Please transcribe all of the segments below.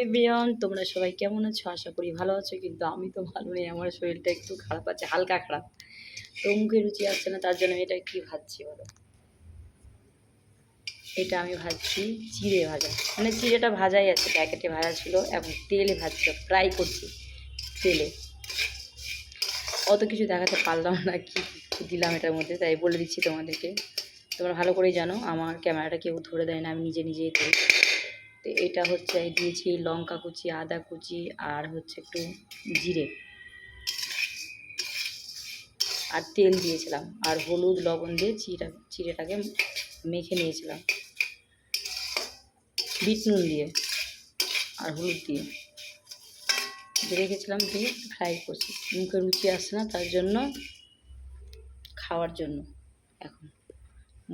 Everyone, তোমরা সবাই কেমন আছো? আশা করি ভালো আছো। কিন্তু আমি তো ভালো নেই, আমার শরীরটা একটু খারাপ আছে, হালকা খারাপ। তো মুখে রুচি আসছে না, তার জন্য এটা কি ভাজছি বলো? এটা আমি ভাজছি চিড়ে ভাজা, মানে চিড়েটা ভাজাই আছে, প্যাকেটে ভাজা ছিল, এখন তেলে ভাজছি, ফ্রাই করছি তেলে। অত কিছু দেখাতে পারলাম না কি দিলাম এটার মধ্যে, তাই বলে দিচ্ছি তোমাদেরকে। তোমরা ভালো করেই জানো আমার ক্যামেরাটা কেউ ধরে দেয় না, আমি নিজে নিজেই ধরি। তো এটা হচ্ছে দিয়েছি লঙ্কা কুচি, আদা কুচি, আর হচ্ছে একটু জিরে, আর তেল দিয়েছিলাম, আর হলুদ লবণ দিয়ে চিড়েটাকে মেখে নিয়েছিলাম, বিট নুন দিয়ে আর হলুদ দিয়ে রেখেছিলাম, দিয়ে ফ্রাই করছি। মুখে রুচি আসছে না, তার জন্য খাওয়ার জন্য এখন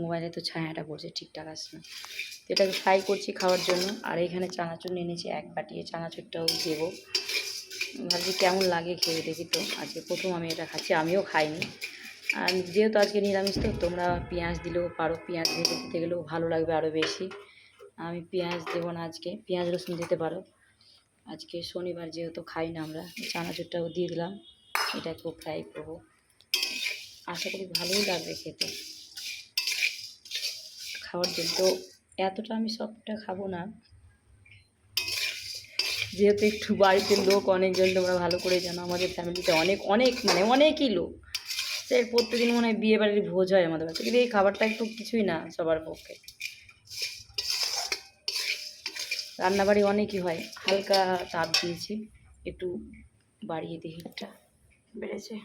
মোবাইলে তো ছায়াটা পড়ছে, ঠিকঠাক আসছে না। এটাকে ফ্রাই করছি খাওয়ার জন্য। আর এখানে চানাচুর নিয়ে নিয়েছি এক বাটি, চানাচুরটাও দেবো। ভাবছি কেমন লাগে খেয়ে দেখি। তো আজকে প্রথম আমি এটা খাচ্ছি, আমিও খাইনি। আর যেহেতু আজকে নিরামিষ, তো তোমরা পেঁয়াজ দিলেও পারো, পেঁয়াজ ভেজে দিতে গেলেও ভালো লাগবে আরও বেশি। আমি পেঁয়াজ দেবো না আজকে, পেঁয়াজ রসুন দিতে পারো। আজকে শনিবার যেহেতু খাই না আমরা, চানাচুরটাও দিয়ে দিলাম, এটাকেও ফ্রাই করবো। আশা করি ভালোই লাগবে খেতে, খাওয়ার জন্য। তো এতটা আমি সবটা খাবো না, যেহেতু একটু বাড়িতে লোক অনেকজন, তোমরা ভালো করে জানো আমাদের ফ্যামিলিতে অনেক অনেক মানে অনেকই লোক। তাই প্রত্যেকদিন মনে হয় বিয়ে বাড়ির ভোজ হয় আমাদের বাড়িতে, কিন্তু এই খাবারটা একটু কিছুই না সবার পক্ষে। রান্নাবাড়ি অনেকই হয়, হালকা তাপ দিয়েছি, একটু বাড়িয়ে দিয়ে হিটটা বেড়েছে।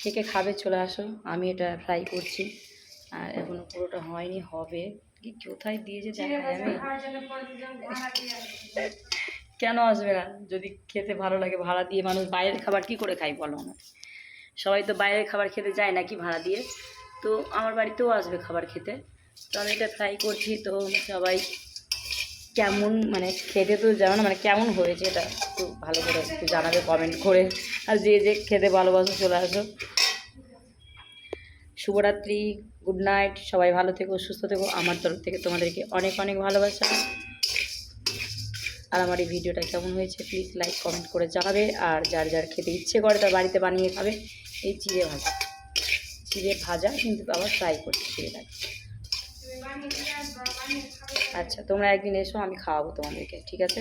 কে কে খাবে চলে আসো, আমি এটা ফ্রাই করছি, আর এখনো পুরোটা হয়নি, হবে। কোথায় দিয়েছে দেখা যাবে, কেন আসবে না? যদি খেতে ভালো লাগে, ভাড়া দিয়ে মানুষ বাইরের খাবার কি করে খাই বলো না? সবাই তো বাইরের খাবার খেতে যায় নাকি ভাড়া দিয়ে, তো আমার বাড়িতেও আসবে খাবার খেতে। তো আমি এটা ফ্রাই করছি, তো সবাই কেমন মানে খেতে তো জানো না, মানে কেমন হয়েছে এটা একটু ভালো করে একটু জানাবে কমেন্ট করে। আর যে যে খেতে ভালোবাসো চলে আসো। শুভরাত্রি, গুড নাইট, সবাই ভালো থেকো, সুস্থ থেকো। আমার তরফ থেকে তোমাদেরকে অনেক অনেক ভালোবাসা। আর আমার এই ভিডিওটা কেমন হয়েছে প্লিজ লাইক কমেন্ট করে জানাবে। আর যার যার খেতে ইচ্ছে করে তার বাড়িতে বানিয়ে খাবে এই চিড়ে ভাজা। চিড়ে ভাজা কিন্তু আবার ফ্রাই করছি চিড়েটাকে। আচ্ছা, তোমরা একদিন এসো, আমি খাওয়াবো তোমাদেরকে, ঠিক আছে?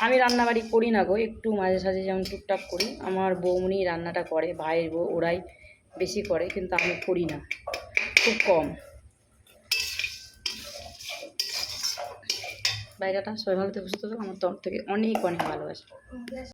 আমি রান্নাবাড়ি করি না গো, একটু মাঝে সাঝে যেমন টুকটাক করি। আমার বৌমনি রান্নাটা করে, ভাইয়ের বউ, ওরাই বেশি করে, কিন্তু আমি করি না, খুব কম। বাইরেটা সবাই ভালো থেকে সুস্থ থাকো, আমার তরফ থেকে অনেক অনেক ভালোবাসা।